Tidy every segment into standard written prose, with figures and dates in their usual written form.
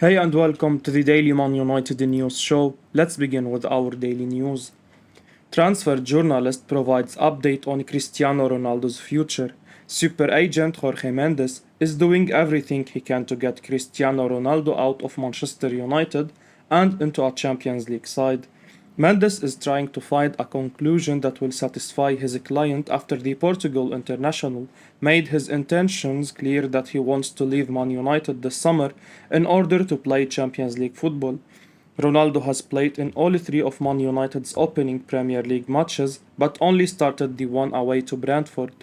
Hey and welcome to the Daily Man United News Show. Let's begin with our daily news. Transfer journalist provides update on Cristiano Ronaldo's future. Super agent Jorge Mendes is doing everything he can to get Cristiano Ronaldo out of Manchester United and into a Champions League side. Mendes is trying to find a conclusion that will satisfy his client after the Portugal international made his intentions clear that he wants to leave Man United this summer in order to play Champions League football. Ronaldo has played in all three of Man United's opening Premier League matches, but only started the one away to Brentford.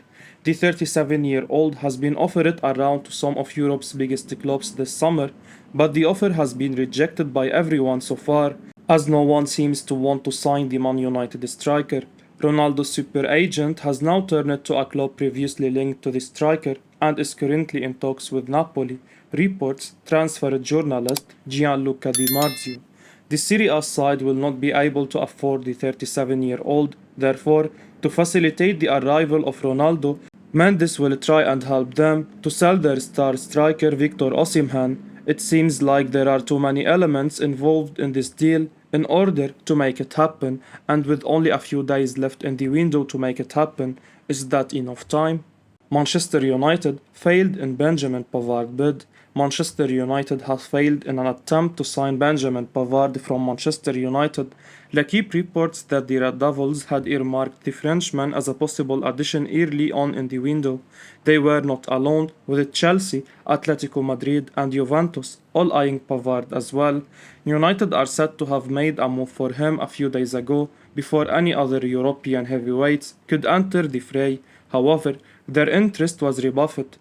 The 37-year-old has been offered around to some of Europe's biggest clubs this summer, but the offer has been rejected by everyone so far, as no one seems to want to sign the Man United striker. Ronaldo's super agent has now turned to a club previously linked to the striker and is currently in talks with Napoli, reports transfer journalist Gianluca Di Marzio. The Serie A side will not be able to afford the 37-year-old, therefore, to facilitate the arrival of Ronaldo, Mendes will try and help them to sell their star striker Victor Osimhen. It seems like there are too many elements involved in this deal in order to make it happen, and with only a few days left in the window to make it happen, is that enough time? Manchester United failed in Benjamin Pavard bid. Manchester United has failed in an attempt to sign Benjamin Pavard from Manchester United. L'Equipe reports that the Red Devils had earmarked the Frenchman as a possible addition early on in the window. They were not alone, with Chelsea, Atletico Madrid and Juventus all eyeing Pavard as well. United are said to have made a move for him a few days ago, before any other European heavyweights could enter the fray. However, their interest was rebuffed.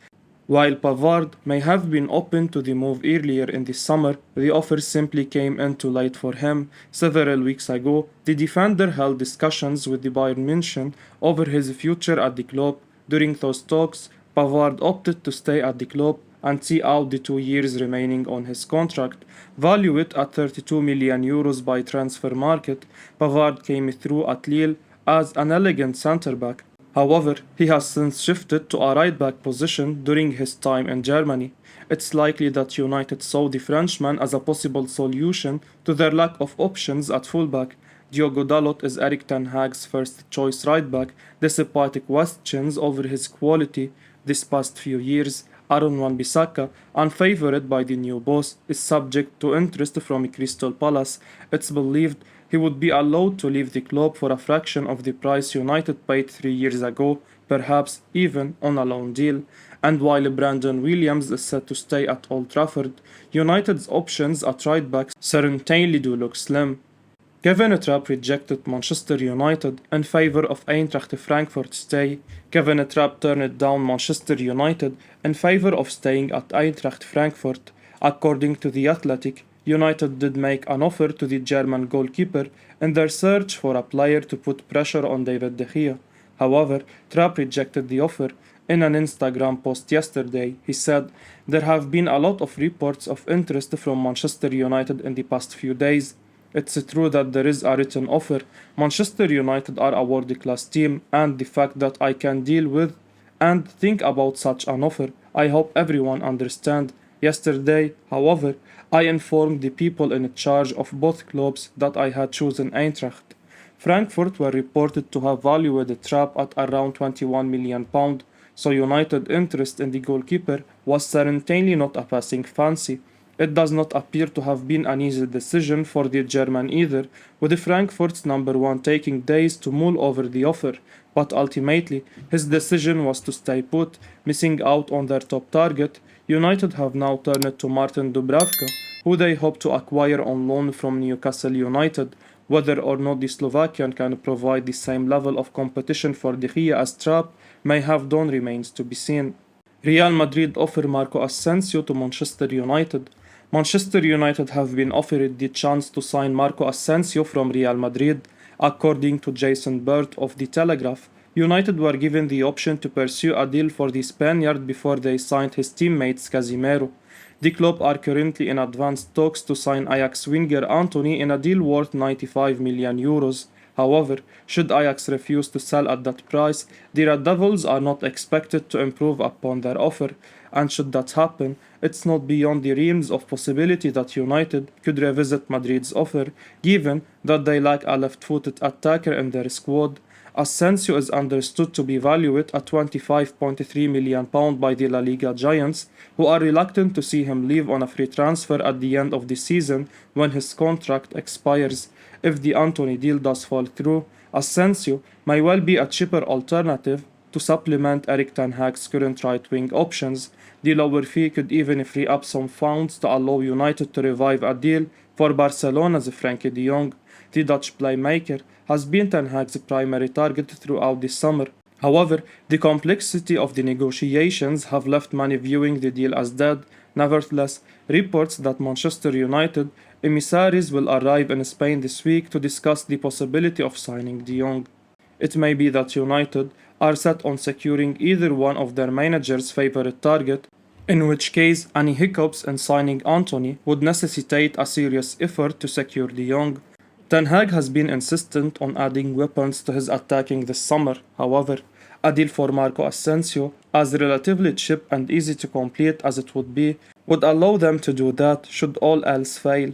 While Pavard may have been open to the move earlier in the summer, the offer simply came in too late for him. Several weeks ago, the defender held discussions with the Bayern München over his future at the club. During those talks, Pavard opted to stay at the club and see out the 2 years remaining on his contract. Valued at 32 million euros by transfer market, Pavard came through at Lille as an elegant centre-back. However, he has since shifted to a right-back position during his time in Germany. It's likely that United saw the Frenchman as a possible solution to their lack of options at fullback. Diogo Dalot is Erik Ten Hag's first-choice right-back, despite questions over his quality this past few years. Aaron Wan-Bissaka, unfavored by the new boss, is subject to interest from Crystal Palace. It's believed he would be allowed to leave the club for a fraction of the price United paid 3 years ago, perhaps even on a loan deal. And while Brandon Williams is set to stay at Old Trafford, United's options at right back certainly do look slim. Kevin Trapp rejected Manchester United in favour of Eintracht Frankfurt stay. Kevin Trapp turned down Manchester United in favour of staying at Eintracht Frankfurt. According to The Athletic, United did make an offer to the German goalkeeper in their search for a player to put pressure on David De Gea. However, Trapp rejected the offer. In an Instagram post yesterday, he said, "There have been a lot of reports of interest from Manchester United in the past few days. It's true that there is a written offer. Manchester United are a world-class team, and the fact that I can deal with and think about such an offer, I hope everyone understands. Yesterday, however, I informed the people in charge of both clubs that I had chosen Eintracht." Frankfurt were reported to have valued the Trapp at around £21 million, so United interest in the goalkeeper was certainly not a passing fancy. It does not appear to have been an easy decision for the German either, with Frankfurt's number one taking days to mull over the offer, but ultimately his decision was to stay put, missing out on their top target. United have now turned to Martin Dubravka, who they hope to acquire on loan from Newcastle United. Whether or not the Slovakian can provide the same level of competition for De Gea as Trapp may have done remains to be seen. Real Madrid offer Marco Ascencio to Manchester United. Manchester United have been offered the chance to sign Marco Asensio from Real Madrid. According to Jason Bird of The Telegraph, United were given the option to pursue a deal for the Spaniard before they signed his teammates Casemiro. The club are currently in advanced talks to sign Ajax winger Antony in a deal worth €95 million. However, should Ajax refuse to sell at that price, the Red Devils are not expected to improve upon their offer, and should that happen, it's not beyond the realms of possibility that United could revisit Madrid's offer, given that they lack a left-footed attacker in their squad. Ascencio is understood to be valued at £25.3 million by the La Liga giants, who are reluctant to see him leave on a free transfer at the end of the season when his contract expires. If the Antony deal does fall through, Asensio may well be a cheaper alternative to supplement Erik Ten Hag's current right-wing options. The lower fee could even free up some funds to allow United to revive a deal for Barcelona's Frenkie de Jong. The Dutch playmaker has been Ten Hag's primary target throughout the summer. However, the complexity of the negotiations have left many viewing the deal as dead. Nevertheless, reports that Manchester United emissaries will arrive in Spain this week to discuss the possibility of signing de Jong. It may be that United are set on securing either one of their managers' favorite target, in which case any hiccups in signing Antony would necessitate a serious effort to secure de Jong. Ten Hag has been insistent on adding weapons to his attacking this summer. However, a deal for Marco Asensio, as relatively cheap and easy to complete as it would be, would allow them to do that should all else fail.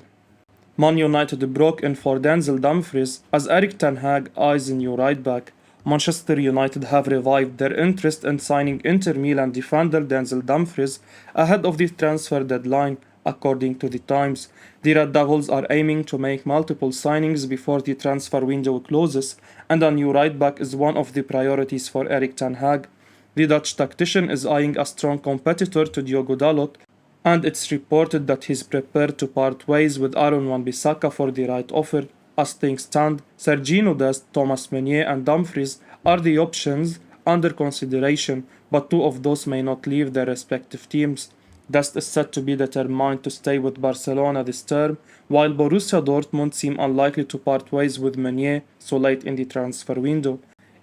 Man United broke in for Denzel Dumfries as Erik Ten Hag eyes a new right-back. Manchester United have revived their interest in signing Inter Milan defender Denzel Dumfries ahead of the transfer deadline. According to the Times, the Red Devils are aiming to make multiple signings before the transfer window closes, and a new right-back is one of the priorities for Erik Ten Hag. The Dutch tactician is eyeing a strong competitor to Diogo Dalot, and it's reported that he's prepared to part ways with Aaron Wan-Bissaka for the right offer. As things stand, Serginho Dest, Thomas Meunier and Dumfries are the options under consideration, but two of those may not leave their respective teams. Dest is said to be determined to stay with Barcelona this term, while Borussia Dortmund seem unlikely to part ways with Meunier so late in the transfer window.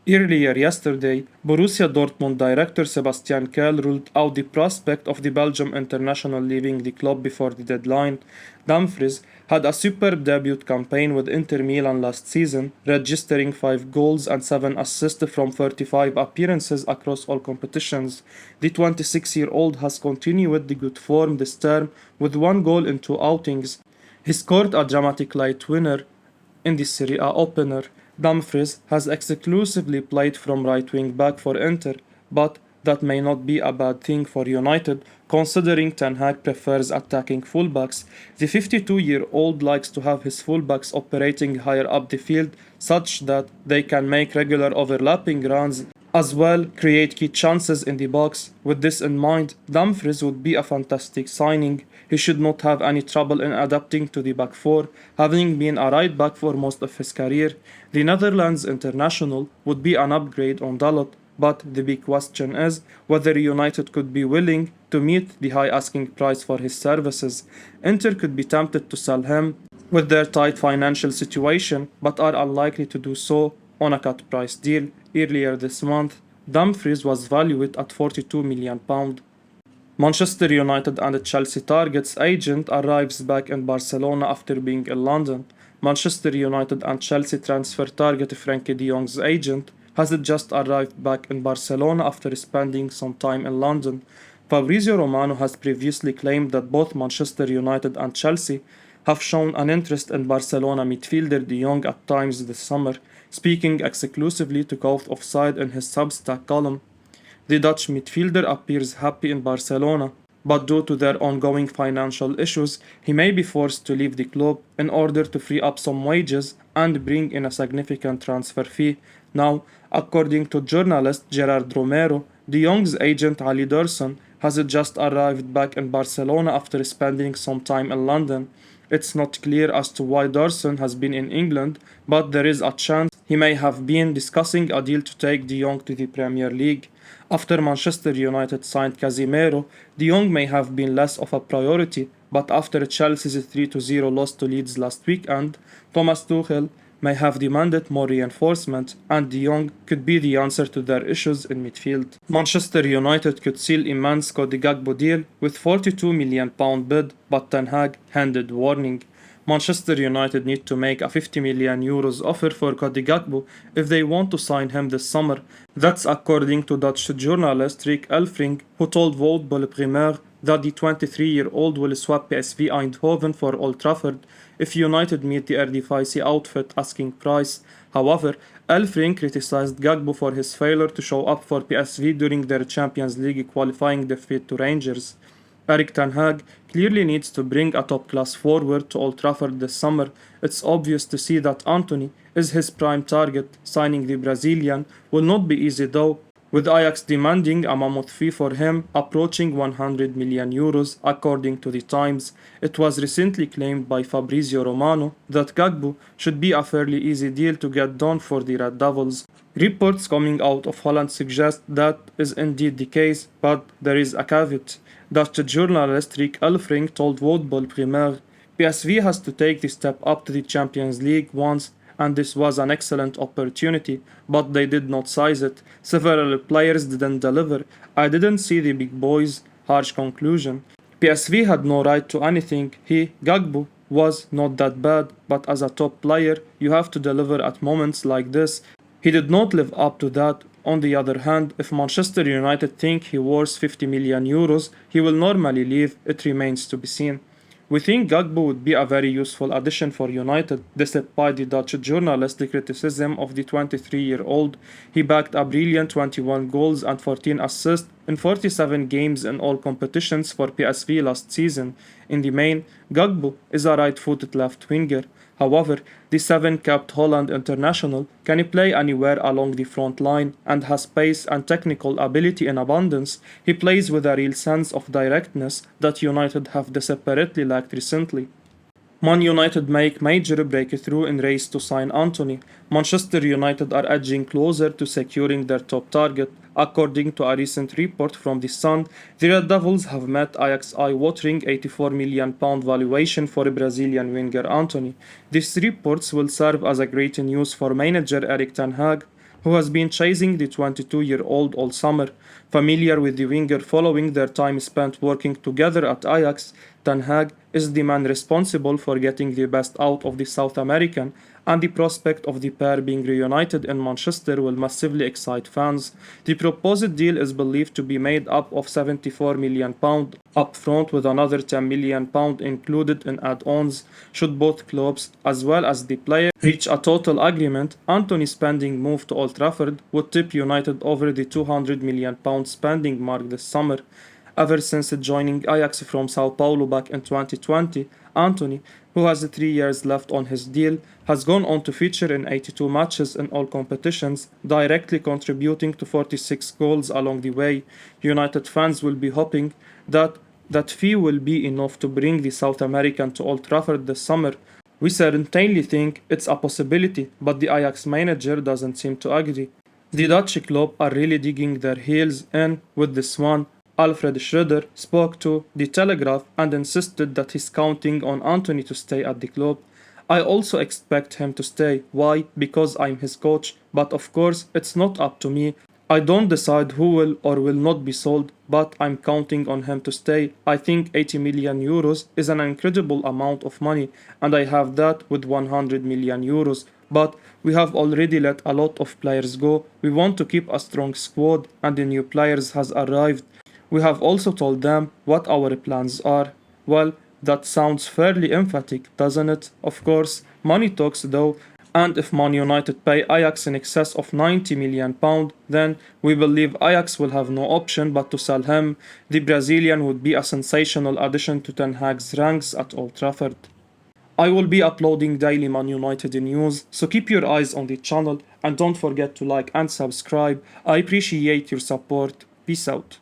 Earlier yesterday, Borussia Dortmund director Sebastian Kehl ruled out the prospect of the Belgium international leaving the club before the deadline. Dumfries had a superb debut campaign with Inter Milan last season, registering 5 goals and 7 assists from 35 appearances across all competitions. The 26-year-old has continued the good form this term with 1 goal in 2 outings. He scored a dramatic late winner in the Serie A opener. Dumfries has exclusively played from right wing back for Inter, but that may not be a bad thing for United, considering Ten Hag prefers attacking fullbacks. The 52-year-old likes to have his fullbacks operating higher up the field, such that they can make regular overlapping runs, as well create key chances in the box. With this in mind, Dumfries would be a fantastic signing. He should not have any trouble in adapting to the back four, having been a right back for most of his career. The Netherlands international would be an upgrade on Dalot, but the big question is whether United could be willing to meet the high asking price for his services. Inter could be tempted to sell him with their tight financial situation, but are unlikely to do so on a cut price deal. Earlier this month, Dumfries was valued at £42 million. Manchester United and Chelsea target's agent arrives back in Barcelona after being in London. Manchester United and Chelsea transfer target Frenkie de Jong's agent has just arrived back in Barcelona after spending some time in London. Fabrizio Romano has previously claimed that both Manchester United and Chelsea have shown an interest in Barcelona midfielder de Jong at times this summer, speaking exclusively to Caught Offside in his Substack column. The Dutch midfielder appears happy in Barcelona, but due to their ongoing financial issues, he may be forced to leave the club in order to free up some wages and bring in a significant transfer fee. Now, according to journalist Gerard Romero, de Jong's agent Ali Dursun has just arrived back in Barcelona after spending some time in London. It's not clear as to why Dursun has been in England, but there is a chance he may have been discussing a deal to take de Jong to the Premier League. After Manchester United signed Casemiro, de Jong may have been less of a priority, but after Chelsea's 3-0 loss to Leeds last weekend, Thomas Tuchel may have demanded more reinforcement, and de Jong could be the answer to their issues in midfield. Manchester United could seal immense Cody Gakpo deal with £42 million bid, but Ten Hag handed warning. Manchester United need to make a 50 million euros offer for Cody Gakpo if they want to sign him this summer. That's according to Dutch journalist Rick Elfring, who told Voetbal Primaire that the 23-year-old will swap PSV Eindhoven for Old Trafford if United meet the Eredivisie outfit asking price. However, Elfring criticized Gakpo for his failure to show up for PSV during their Champions League qualifying defeat to Rangers. Erik Ten Hag clearly needs to bring a top-class forward to Old Trafford this summer. It's obvious to see that Antony is his prime target. Signing the Brazilian will not be easy though, with Ajax demanding a mammoth fee for him approaching 100 million euros according to the Times. It was recently claimed by Fabrizio Romano that Gakpo should be a fairly easy deal to get done for the Red Devils. Reports coming out of Holland suggest that is indeed the case, but there is a caveat. Dutch journalist Rick Elfring told Voetbal Primaire, PSV has to take the step up to the Champions League once, and this was an excellent opportunity, but they did not size it. Several players didn't deliver. I didn't see the big boys. Harsh conclusion. PSV had no right to anything. Gakpo, was not that bad, but as a top player, you have to deliver at moments like this. He did not live up to that. On the other hand, if Manchester United think he worth 50 million euros, he will normally leave. It remains to be seen. We think Gakpo would be a very useful addition for United, despite the Dutch journalist's criticism of the 23-year-old. He backed a brilliant 21 goals and 14 assists in 47 games in all competitions for PSV last season. In the main, Gakpo is a right-footed left winger. However, the 7-capped Holland international can play anywhere along the front line and has pace and technical ability in abundance. He plays with a real sense of directness that United have desperately lacked recently. Man United make major breakthrough in race to sign Antony. Manchester United are edging closer to securing their top target. According to a recent report from The Sun, the Red Devils have met Ajax's eye-watering £84 million valuation for Brazilian winger Antony. These reports will serve as a great news for manager Erik Ten Hag, who has been chasing the 22-year-old all summer. Familiar with the winger following their time spent working together at Ajax, Ten Hag is the man responsible for getting the best out of the South American, and the prospect of the pair being reunited in Manchester will massively excite fans. The proposed deal is believed to be made up of £74 million up front, with another £10 million included in add-ons. Should both clubs, as well as the player, reach a total agreement, Antony's pending move to Old Trafford would tip United over the £200 million spending mark this summer. Ever since joining Ajax from Sao Paulo back in 2020, Antony, who has 3 years left on his deal, has gone on to feature in 82 matches in all competitions, directly contributing to 46 goals along the way. United fans will be hoping that that fee will be enough to bring the South American to Old Trafford this summer. We certainly think it's a possibility, but the Ajax manager doesn't seem to agree. The Dutch club are really digging their heels in with this one. Alfred Schreuder spoke to The Telegraph and insisted that he's counting on Antony to stay at the club. I also expect him to stay. Why? Because I'm his coach. But of course, it's not up to me. I don't decide who will or will not be sold, but I'm counting on him to stay. I think 80 million euros is an incredible amount of money, and I have that with 100 million euros. But we have already let a lot of players go. We want to keep a strong squad, and the new players has arrived. We have also told them what our plans are. Well, that sounds fairly emphatic, doesn't it? Of course, money talks though, and if Man United pay Ajax in excess of £90 million, then we believe Ajax will have no option but to sell him. The Brazilian would be a sensational addition to Ten Hag's ranks at Old Trafford. I will be uploading daily Man United news, so keep your eyes on the channel and don't forget to like and subscribe. I appreciate your support. Peace out.